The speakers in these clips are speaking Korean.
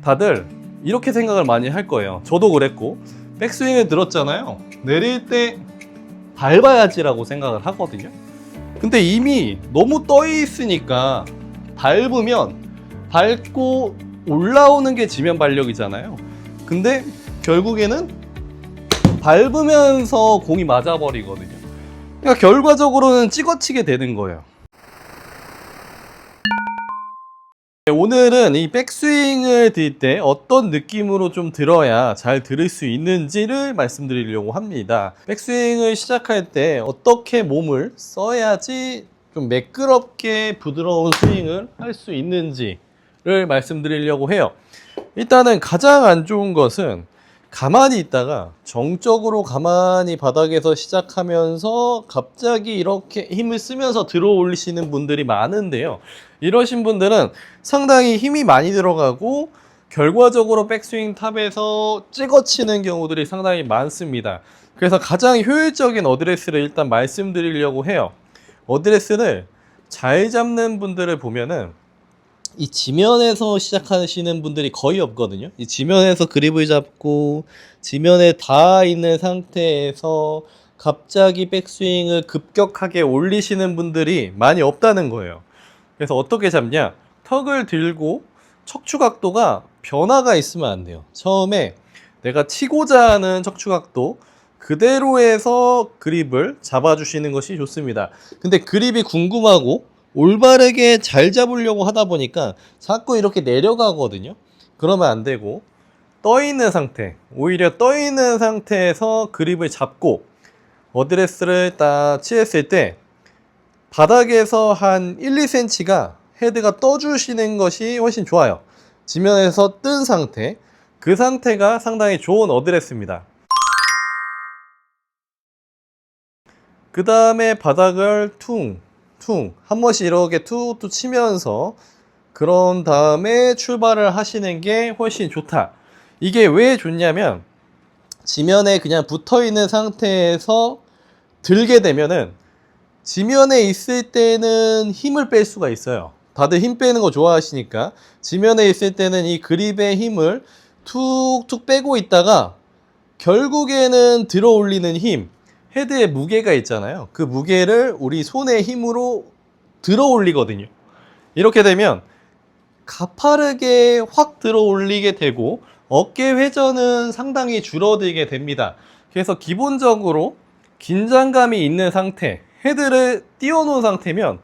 다들 이렇게 생각을 많이 할 거예요. 저도 그랬고, 백스윙을 들었잖아요. 내릴 때 밟아야지라고 생각을 하거든요. 근데 이미 너무 떠 있으니까 밟으면 밟고 올라오는 게 지면 발력이잖아요. 근데 결국에는 밟으면서 공이 맞아버리거든요. 그러니까 결과적으로는 찍어치게 되는 거예요. 오늘은 이 백스윙을 들 때 어떤 느낌으로 좀 들어야 잘 들을 수 있는지를 말씀드리려고 합니다. 백스윙을 시작할 때 어떻게 몸을 써야지 좀 매끄럽게 부드러운 스윙을 할 수 있는지를 말씀드리려고 해요. 일단은 가장 안 좋은 것은 가만히 있다가 정적으로 가만히 바닥에서 시작하면서 갑자기 이렇게 힘을 쓰면서 들어 올리시는 분들이 많은데요. 이러신 분들은 상당히 힘이 많이 들어가고 결과적으로 백스윙 탑에서 찍어치는 경우들이 상당히 많습니다. 그래서 가장 효율적인 어드레스를 일단 말씀드리려고 해요. 어드레스를 잘 잡는 분들을 보면은 이 지면에서 시작하시는 분들이 거의 없거든요. 이 지면에서 그립을 잡고 지면에 닿아 있는 상태에서 갑자기 백스윙을 급격하게 올리시는 분들이 많이 없다는 거예요. 그래서 어떻게 잡냐? 턱을 들고 척추 각도가 변화가 있으면 안 돼요. 처음에 내가 치고자 하는 척추 각도 그대로에서 그립을 잡아주시는 것이 좋습니다. 근데 그립이 궁금하고 올바르게 잘 잡으려고 하다 보니까 자꾸 이렇게 내려가거든요. 그러면 안 되고 떠 있는 상태, 오히려 떠 있는 상태에서 그립을 잡고 어드레스를 딱 취했을 때 바닥에서 한 1, 2cm가 헤드가 떠주시는 것이 훨씬 좋아요. 지면에서 뜬 상태, 그 상태가 상당히 좋은 어드레스입니다. 그 다음에 바닥을 퉁 한 번씩 이렇게 툭툭 치면서 그런 다음에 출발을 하시는 게 훨씬 좋다. 이게 왜 좋냐면 지면에 그냥 붙어 있는 상태에서 들게 되면은 지면에 있을 때는 힘을 뺄 수가 있어요. 다들 힘 빼는 거 좋아하시니까 지면에 있을 때는 이 그립의 힘을 툭툭 빼고 있다가 결국에는 들어 올리는 힘, 헤드에 무게가 있잖아요. 그 무게를 우리 손의 힘으로 들어 올리거든요. 이렇게 되면 가파르게 확 들어 올리게 되고 어깨 회전은 상당히 줄어들게 됩니다. 그래서 기본적으로 긴장감이 있는 상태, 헤드를 띄워놓은 상태면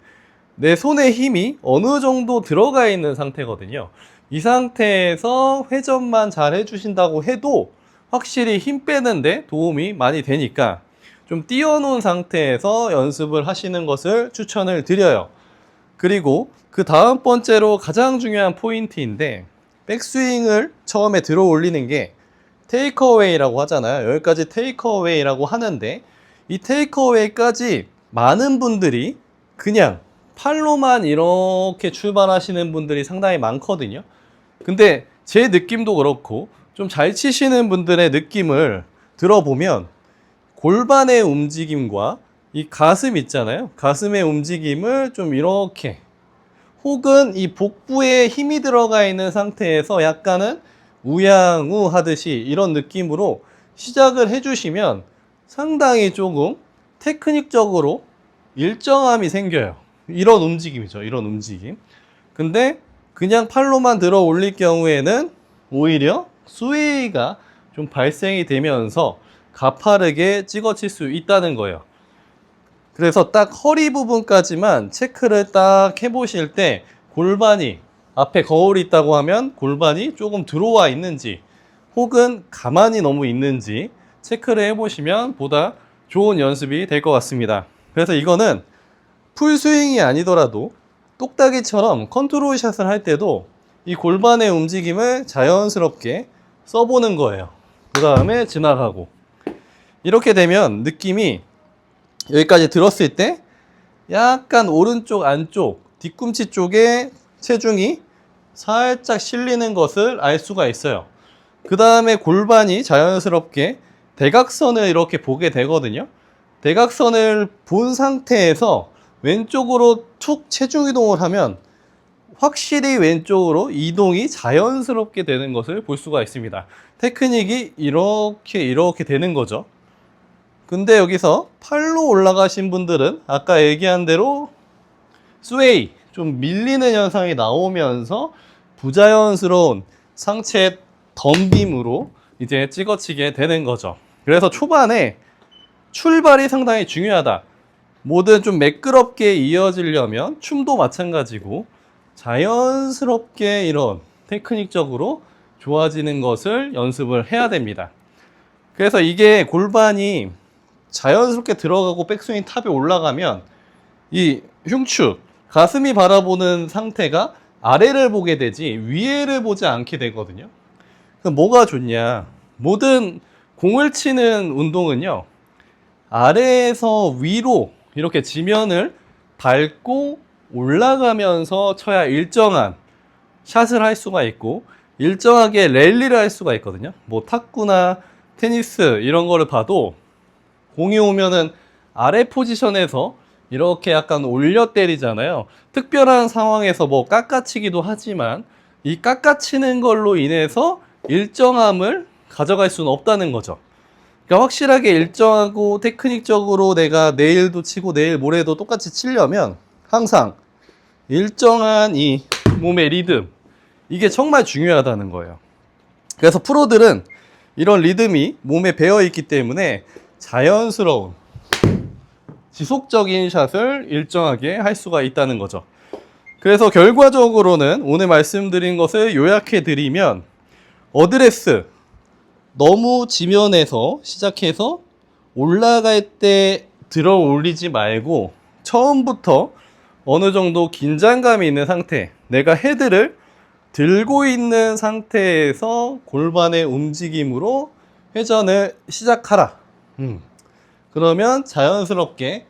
내 손에 힘이 어느 정도 들어가 있는 상태거든요. 이 상태에서 회전만 잘 해주신다고 해도 확실히 힘 빼는데 도움이 많이 되니까 좀 띄워놓은 상태에서 연습을 하시는 것을 추천을 드려요. 그리고 그 다음 번째로 가장 중요한 포인트인데 백스윙을 처음에 들어 올리는 게 테이크어웨이라고 하잖아요. 여기까지 테이크어웨이라고 하는데 이 테이크어웨이까지 많은 분들이 그냥 팔로만 이렇게 출발하시는 분들이 상당히 많거든요. 근데 제 느낌도 그렇고 좀 잘 치시는 분들의 느낌을 들어보면 골반의 움직임과 이 가슴 있잖아요. 가슴의 움직임을 좀 이렇게 혹은 이 복부에 힘이 들어가 있는 상태에서 약간은 우양우 하듯이 이런 느낌으로 시작을 해주시면 상당히 조금 테크닉적으로 일정함이 생겨요. 이런 움직임이죠. 이런 움직임. 근데 그냥 팔로만 들어 올릴 경우에는 오히려 스웨이가 좀 발생이 되면서 가파르게 찍어칠 수 있다는 거예요. 그래서 딱 허리 부분까지만 체크를 딱 해보실 때 골반이 앞에 거울이 있다고 하면 골반이 조금 들어와 있는지 혹은 가만히 너무 있는지 체크를 해보시면 보다 좋은 연습이 될 것 같습니다. 그래서 이거는 풀스윙이 아니더라도 똑딱이처럼 컨트롤 샷을 할 때도 이 골반의 움직임을 자연스럽게 써보는 거예요. 그 다음에 지나가고 이렇게 되면 느낌이 여기까지 들었을 때 약간 오른쪽 안쪽 뒤꿈치 쪽에 체중이 살짝 실리는 것을 알 수가 있어요. 그 다음에 골반이 자연스럽게 대각선을 이렇게 보게 되거든요. 대각선을 본 상태에서 왼쪽으로 툭 체중 이동을 하면 확실히 왼쪽으로 이동이 자연스럽게 되는 것을 볼 수가 있습니다. 테크닉이 이렇게 되는 거죠. 근데 여기서 팔로 올라가신 분들은 아까 얘기한 대로 스웨이, 좀 밀리는 현상이 나오면서 부자연스러운 상체 덤빔으로 이제 찍어치게 되는 거죠. 그래서 초반에 출발이 상당히 중요하다. 뭐든 좀 매끄럽게 이어지려면 춤도 마찬가지고 자연스럽게 이런 테크닉적으로 좋아지는 것을 연습을 해야 됩니다. 그래서 이게 골반이 자연스럽게 들어가고 백스윙 탑에 올라가면 이 흉추, 가슴이 바라보는 상태가 아래를 보게 되지 위에를 보지 않게 되거든요. 그럼 뭐가 좋냐? 모든 공을 치는 운동은요, 아래에서 위로 이렇게 지면을 밟고 올라가면서 쳐야 일정한 샷을 할 수가 있고 일정하게 랠리를 할 수가 있거든요. 뭐 탁구나 테니스 이런 거를 봐도 공이 오면은 아래 포지션에서 이렇게 약간 올려 때리잖아요. 특별한 상황에서 뭐 깎아치기도 하지만 이 깎아치는 걸로 인해서 일정함을 가져갈 수는 없다는 거죠. 그러니까 확실하게 일정하고 테크닉적으로 내가 내일도 치고 내일 모레도 똑같이 치려면 항상 일정한 이 몸의 리듬, 이게 정말 중요하다는 거예요. 그래서 프로들은 이런 리듬이 몸에 배어 있기 때문에 자연스러운 지속적인 샷을 일정하게 할 수가 있다는 거죠. 그래서 결과적으로는 오늘 말씀드린 것을 요약해 드리면 어드레스, 너무 지면에서 시작해서 올라갈 때 들어 올리지 말고 처음부터 어느 정도 긴장감이 있는 상태, 내가 헤드를 들고 있는 상태에서 골반의 움직임으로 회전을 시작하라. 그러면 자연스럽게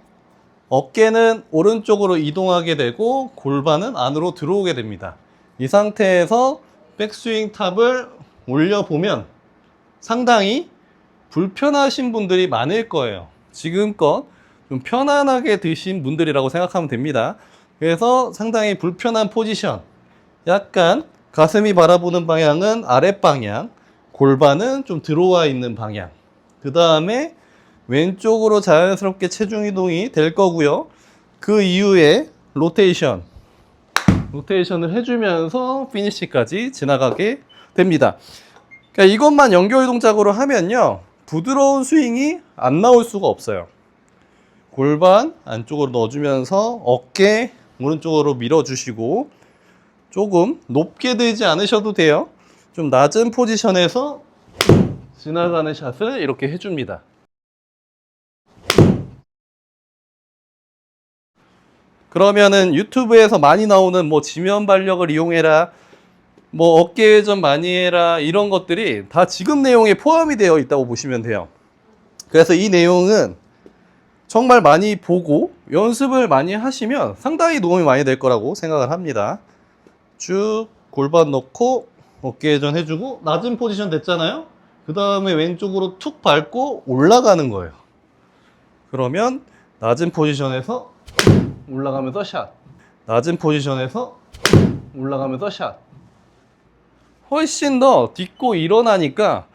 어깨는 오른쪽으로 이동하게 되고 골반은 안으로 들어오게 됩니다. 이 상태에서 백스윙 탑을 올려보면 상당히 불편하신 분들이 많을 거예요. 지금껏 좀 편안하게 드신 분들이라고 생각하면 됩니다. 그래서 상당히 불편한 포지션, 약간 가슴이 바라보는 방향은 아랫방향, 골반은 좀 들어와 있는 방향, 그 다음에 왼쪽으로 자연스럽게 체중 이동이 될 거고요. 그 이후에 로테이션을 해주면서 피니시까지 지나가게 됩니다. 그러니까 이것만 연결 동작으로 하면요, 부드러운 스윙이 안 나올 수가 없어요. 골반 안쪽으로 넣어주면서 어깨 오른쪽으로 밀어주시고 조금 높게 들지 않으셔도 돼요. 좀 낮은 포지션에서 지나가는 샷을 이렇게 해줍니다. 그러면은 유튜브에서 많이 나오는 뭐 지면 발력을 이용해라, 뭐 어깨 회전 많이 해라, 이런 것들이 다 지금 내용에 포함이 되어 있다고 보시면 돼요. 그래서 이 내용은 정말 많이 보고 연습을 많이 하시면 상당히 도움이 많이 될 거라고 생각을 합니다. 쭉 골반 넣고 어깨 회전 해주고 낮은 포지션 됐잖아요. 그 다음에 왼쪽으로 툭 밟고 올라가는 거예요. 그러면 낮은 포지션에서 올라가면서 샷, 낮은 포지션에서 올라가면서 샷. 훨씬 더 딛고 일어나니까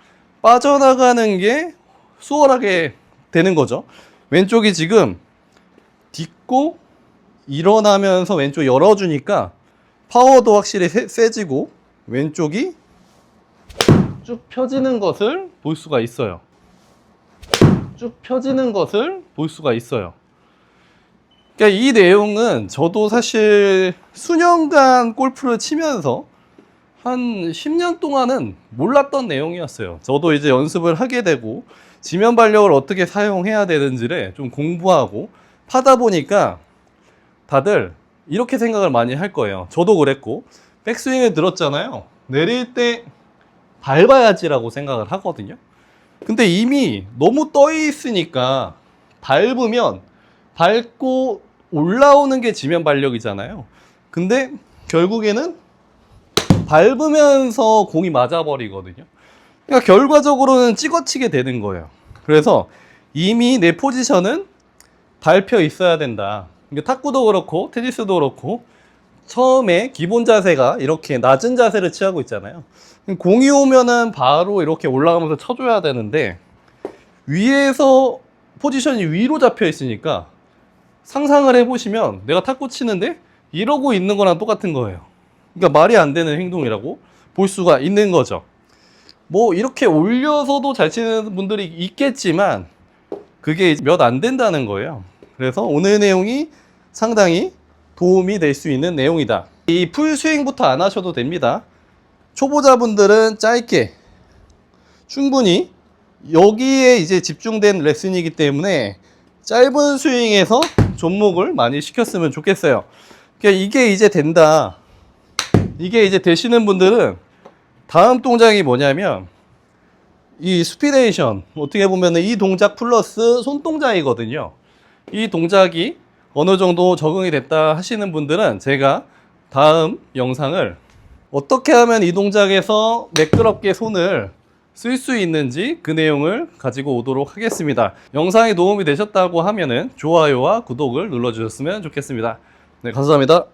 빠져나가는 게 수월하게 되는 거죠. 왼쪽이 지금 딛고 일어나면서 왼쪽 열어주니까 파워도 확실히 세지고 왼쪽이 쭉 펴지는 것을 볼 수가 있어요. 쭉 펴지는 것을 볼 수가 있어요. 그러니까 이 내용은 저도 사실 수년간 골프를 치면서 한 10년 동안은 몰랐던 내용이었어요. 저도 이제 연습을 하게 되고 지면 발력을 어떻게 사용해야 되는지를 좀 공부하고 하다 보니까 다들 이렇게 생각을 많이 할 거예요. 저도 그랬고, 백스윙을 들었잖아요. 내릴 때 밟아야지라고 생각을 하거든요. 근데 이미 너무 떠 있으니까 밟으면 밟고 올라오는 게 지면 발력이잖아요. 근데 결국에는 밟으면서 공이 맞아버리거든요. 그러니까 결과적으로는 찍어치게 되는 거예요. 그래서 이미 내 포지션은 밟혀 있어야 된다. 탁구도 그렇고 테니스도 그렇고 처음에 기본 자세가 이렇게 낮은 자세를 취하고 있잖아요. 공이 오면은 바로 이렇게 올라가면서 쳐줘야 되는데 위에서 포지션이 위로 잡혀 있으니까 상상을 해보시면 내가 탁구 치는데 이러고 있는 거랑 똑같은 거예요. 그러니까 말이 안 되는 행동이라고 볼 수가 있는 거죠. 뭐 이렇게 올려서도 잘 치는 분들이 있겠지만 그게 몇 안 된다는 거예요. 그래서 오늘 내용이 상당히 도움이 될 수 있는 내용이다. 이 풀스윙부터 안 하셔도 됩니다. 초보자분들은 짧게 충분히 여기에 이제 집중된 레슨이기 때문에 짧은 스윙에서 접목을 많이 시켰으면 좋겠어요. 그러니까 이게 이제 된다. 이게 이제 되시는 분들은 다음 동작이 뭐냐면 이 스피레이션, 어떻게 보면 이 동작 플러스 손동작이거든요. 이 동작이 어느 정도 적응이 됐다 하시는 분들은 제가 다음 영상을 어떻게 하면 이 동작에서 매끄럽게 손을 쓸 수 있는지 그 내용을 가지고 오도록 하겠습니다. 영상이 도움이 되셨다고 하면은 좋아요와 구독을 눌러주셨으면 좋겠습니다. 네, 감사합니다.